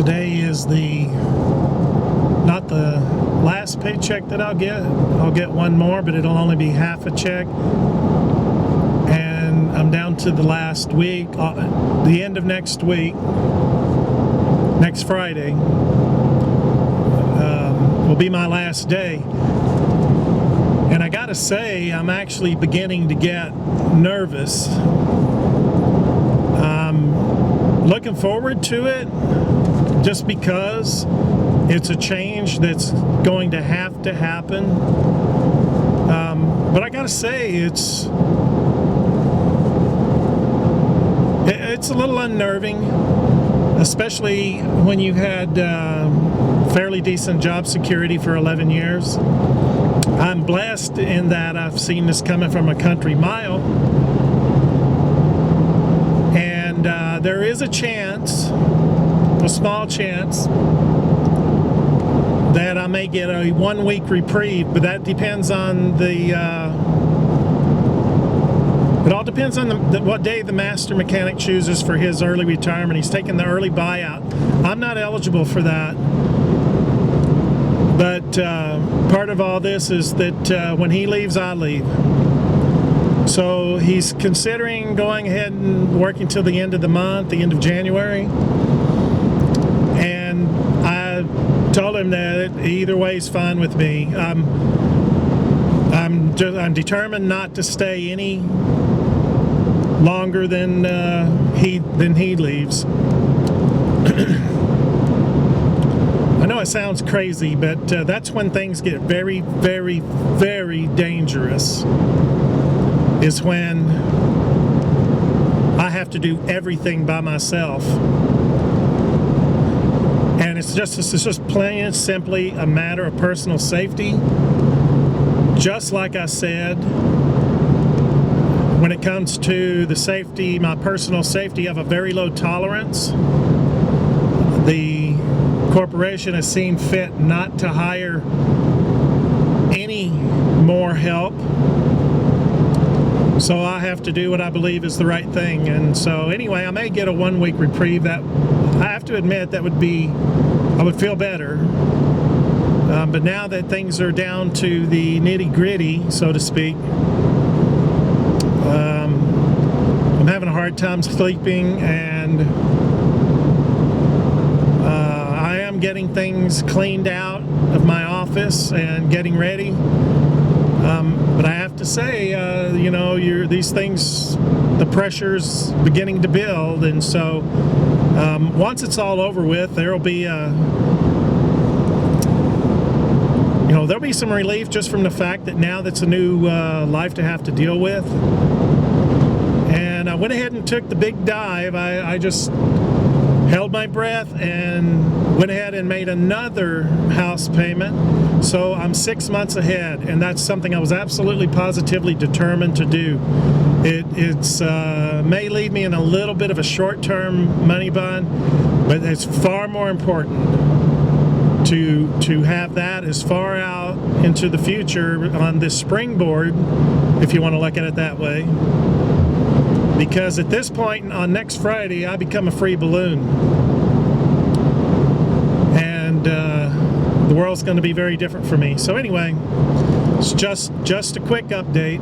Today is not the last paycheck that I'll get. I'll get one more, but it'll only be half a check. And I'm down to the last week. The end of next week, next Friday, will be my last day. And I gotta say, I'm actually beginning to get nervous. I'm looking forward to it just because it's a change that's going to have to happen. But I gotta say, it's a little unnerving, especially when you had fairly decent job security for 11 years. I'm blessed in that I've seen this coming from a country mile, and there is a chance, a small chance, that I may get a 1 week reprieve, but that depends on it all depends on what day the master mechanic chooses for his early retirement. He's taking the early buyout. I'm not eligible for that. But part of all this is that when he leaves, I leave. So he's considering going ahead and working till the end of the month, the end of January. And I told him that either way is fine with me. I'm determined not to stay any longer than he leaves. I know it sounds crazy, but that's when things get very, very, very dangerous, is when I have to do everything by myself. And it's just plain and simply a matter of personal safety. Just like I said, when it comes to the safety, my personal safety, I have a very low tolerance. The corporation has seen fit not to hire any more help, so I have to do what I believe is the right thing. And so anyway, I may get a 1 week reprieve. That, I have to admit, I would feel better. But now that things are down to the nitty gritty, so to speak, I'm having a hard time sleeping, and I am getting things cleaned out of my office and getting ready. But I have to say, these things, the pressure's beginning to build, and so once it's all over with, there'll be there'll be some relief just from the fact that now that's a new life to have to deal with. And I went ahead and took the big dive. I just held my breath and went ahead and made another house payment. So I'm 6 months ahead, and that's something I was absolutely positively determined to do. It's may leave me in a little bit of a short-term money bind, but it's far more important to have that as far out into the future on this springboard, if you want to look at it that way. Because at this point, on next Friday, I become a free balloon. And the world's going to be very different for me. So anyway, it's just a quick update.